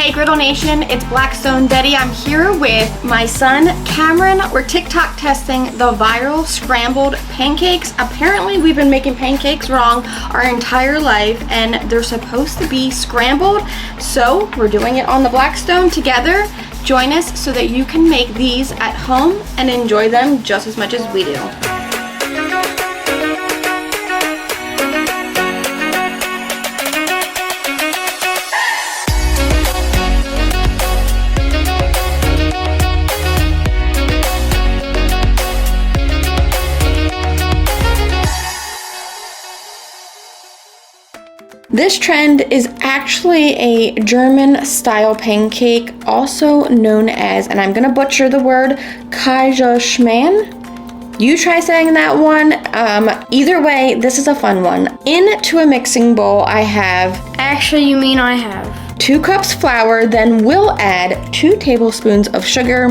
Hey Griddle Nation, it's Blackstone Betty. I'm here with my son Cameron. We're TikTok testing the viral scrambled pancakes. Apparently we've been making pancakes wrong our entire life and they're supposed to be scrambled. So we're doing it on the Blackstone together. Join us so that you can make these at home and enjoy them just as much as we do. This trend is actually a German style pancake, also known as, and I'm gonna butcher the word, Kaiserschmarrn. You try saying that one. Either way, this is a fun one. Into a mixing bowl, I have... Actually, you mean I have. 2 cups flour, then we'll add 2 tablespoons of sugar,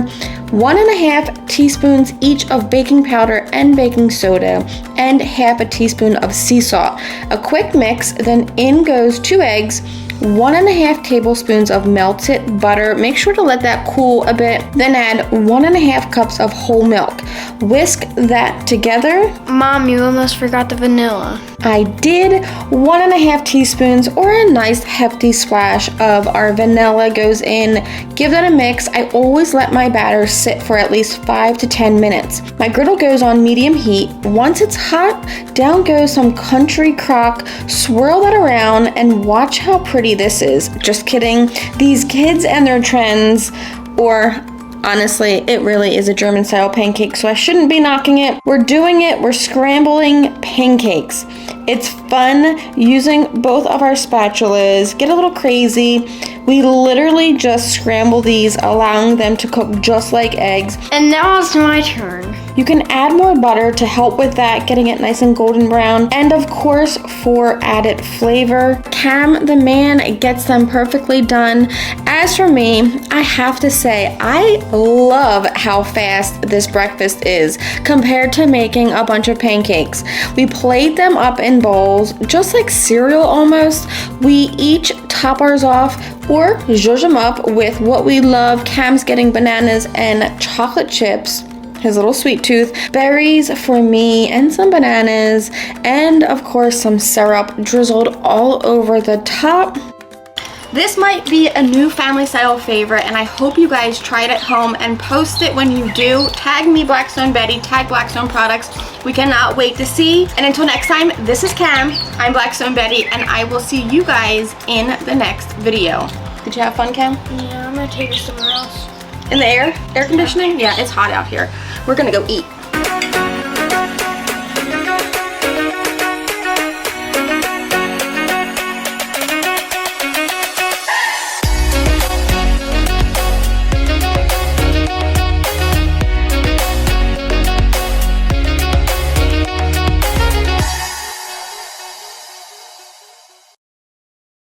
1.5 teaspoons each of baking powder and baking soda, and half a teaspoon of sea salt. A quick mix, then in goes 2 eggs, 1.5 tablespoons of melted butter. Make sure to let that cool a bit. Then add 1.5 cups of whole milk. Whisk that together. Mom, you almost forgot the vanilla. I did. 1.5 teaspoons or a nice hefty splash of our vanilla goes in. Give that a mix. I always let my batter sit for at least 5 to 10 minutes. My griddle goes on medium heat. Once it's hot, down goes some country crock. Swirl that around and watch how pretty this is. Just kidding. These kids and their trends, or honestly, it really is a German style pancake, so I shouldn't be knocking it. We're doing it. We're scrambling pancakes. It's fun using both of our spatulas. Get a little crazy. We literally just scramble these, allowing them to cook just like eggs. And now it's my turn. You can add more butter to help with that, getting it nice and golden brown. And of course, for added flavor, Cam the man gets them perfectly done. As for me, I have to say, I love how fast this breakfast is compared to making a bunch of pancakes. We plate them up in bowls, just like cereal almost. We each top ours off or zhuzh them up with what we love. Cam's getting bananas and chocolate chips, his little sweet tooth, berries for me, and some bananas, and of course some syrup drizzled all over the top. This might be a new family style favorite, and I hope you guys try it at home and post it when you do. Tag me, Blackstone Betty, tag Blackstone Products. We cannot wait to see. And until next time, this is Cam, I'm Blackstone Betty, and I will see you guys in the next video. Did you have fun, Cam? Yeah, I'm gonna take it somewhere else. In the air conditioning? Yeah, it's hot out here. We're gonna go eat.